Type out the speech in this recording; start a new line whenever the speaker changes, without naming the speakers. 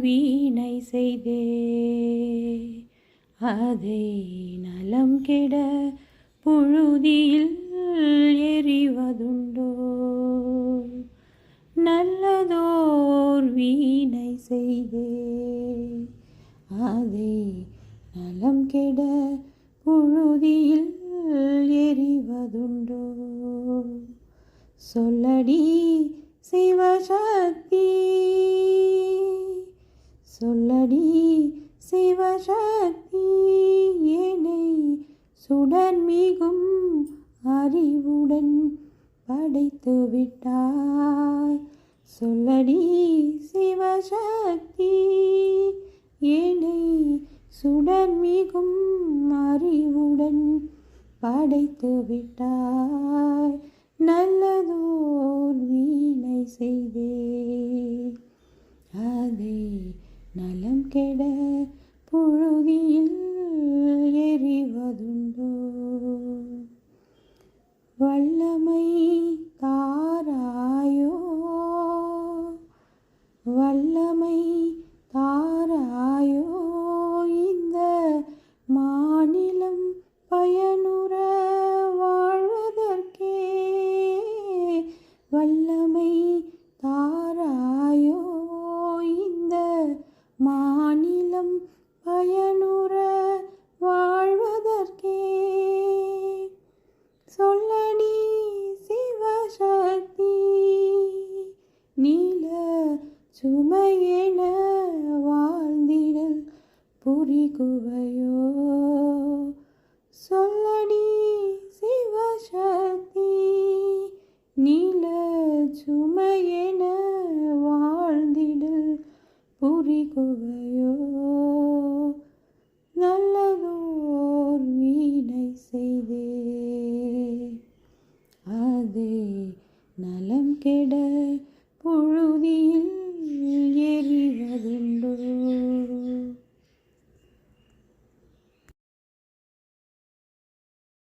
வீணை செய்தே அதை நலம் கெட புழுதியில் எறிவதுண்டோ. நல்லதோர் வீணை செய்தே அதை நலம் கெட புழுதியில் எறிவதுண்டோ. சொல்லடி சிவசக்தி, சொல்லடி சிவசக்தி, என்னை சுடர்மிகும் அறிவுடன் படைத்து விட்டாய். சொல்லடி சிவசக்தி, என்னை சுடர்மிகும் அறிவுடன் படைத்து விட்டாய். நல்லதோர் வீணை செய்தே அதை நலம் கெட புழுதியில் எறிவதுண்டோ. வல்லமை தாராயோ, வல்லமை தாராயோ, இந்த மாநிலம் பயனுற வாழ்வதற்கே. வல்லமை தாராயோ, இந்த மாநிலம் பயனுற வாழ்வதற்கே. சொல்லடி சிவசக்தி, நீல சுமையென வாழ்ந்திடல் புரிகுவையோ. சொல்லடி சிவசக்தி, நீல சுமையென வாழ்ந்திடல் புரிகுவையோ. நல்லதோர் வீணை செய்தே அதை நலம் கெட புழுதியில் எறிவதுண்டோ.